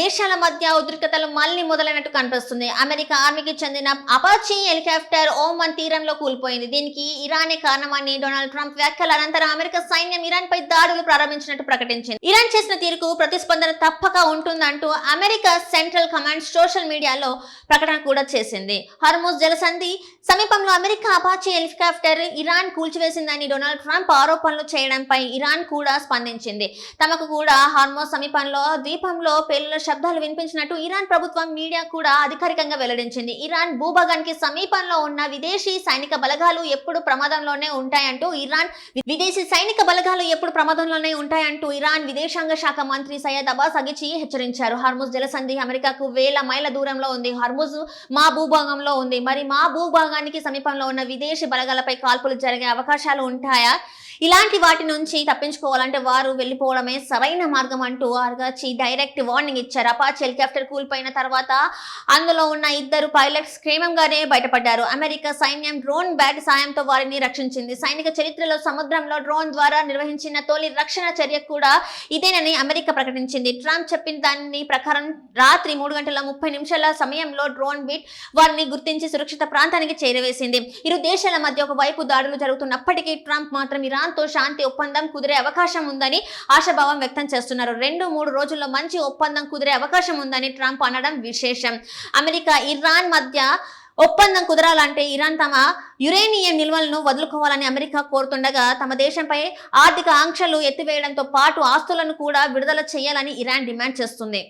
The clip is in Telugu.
దేశాల మధ్య ఉద్రిక్తతలు మళ్లీ మొదలైనట్టు కనిపిస్తుంది. అమెరికా ఆర్మీకి చెందిన అపాచీ హెలికాప్టర్ ఓమన్ తీరంలో కూలిపోయింది. దీనికి ఇరానే కారణమని డొనాల్డ్ ట్రంప్ వ్యాఖ్యల అనంతరం అమెరికా సైన్యం ఇరాన్ పై దాడులు ప్రారంభించినట్టు ప్రకటించింది. ఇరాన్ చేసిన తీరుకు ప్రతిస్పందన తప్పక ఉంటుందంటూ అమెరికా సెంట్రల్ కమాండ్ సోషల్ మీడియాలో ప్రకటన కూడా చేసింది. హార్ముజ్ జలసంధి సమీపంలో అమెరికా అపాచీ హెలికాప్టర్ ఇరాన్ కూల్చివేసిందని డొనాల్డ్ ట్రంప్ ఆరోపణలు చేయడంపై ఇరాన్ కూడా స్పందించింది. తమకు కూడా హార్ముజ్ సమీపంలో ద్వీపంలో పేలుల శబ్దాలు వినిపించినట్టు ఇరాన్ ప్రభుత్వం మీడియా కూడా అధికారికంగా వెల్లడించింది. ఇరాన్ భూభాగానికి సమీపంలో ఉన్న విదేశీ సైనిక బలగాలు ఎప్పుడు ప్రమాదంలోనే ఉంటాయంటూ ఇరాన్ విదేశాంగ శాఖ మంత్రి సయ్యద్ అబ్బాస్ అగిచి హెచ్చరించారు. హార్ముజ్ జలసంధి అమెరికాకు వేల మైళ్ళ దూరంలో ఉంది. హార్ముజ్ మా భూభాగంలో ఉంది. మరి మా భూభాగానికి సమీపంలో ఉన్న విదేశీ బలగాలపై కాల్పులు జరిగే అవకాశాలు ఉంటాయా? ఇలాంటి వాటి నుంచి తప్పించుకోవాలంటే వారు వెళ్లిపోవడమే సరైన మార్గం అంటూ అగచి డైరెక్ట్ వార్నింగ్ ఇచ్చారు. అపాచీ హెలికాప్టర్ కూలిపోయిన తర్వాత అందులో ఉన్న ఇద్దరు పైలట్స్ క్షేమంగానే బయటపడ్డారు. అమెరికా సైన్యం డ్రోన్ బ్యాట్ సాయంతో వారిని రక్షించింది. సైనిక చరిత్రలో సముద్రంలో డ్రోన్ ద్వారా నిర్వహించిన తొలి రక్షణ చర్య కూడా ఇదేనని అమెరికా ప్రకటించింది. ట్రంప్ చెప్పిన దాని ప్రకారం రాత్రి 3:30 సమయంలో డ్రోన్ బిట్ వారిని గుర్తించి సురక్షిత ప్రాంతానికి చేరవేసింది. ఇరు దేశాల మధ్య ఒకవైపు దాడులు జరుగుతున్నప్పటికీ ట్రంప్ మాత్రం ఇరాన్తో శాంతి ఒప్పందం కుదిరే అవకాశం ఉందని ఆశాభావం వ్యక్తం చేస్తున్నారు. 2-3 రోజుల్లో మంచి ఒప్పందం కుదిరే అవకాశం ఉందని ట్రంప్ అనడం విశేషం. అమెరికా ఇరాన్ మధ్య ఒప్పందం కుదరాలంటే ఇరాన్ తమ యురేనియం నిల్వలను వదులుకోవాలని అమెరికా కోరుతుండగా తమ దేశంపై ఆర్థిక ఆంక్షలు ఎత్తివేయడంతో పాటు ఆస్తులను కూడా విడుదల చేయాలని ఇరాన్ డిమాండ్ చేస్తుంది.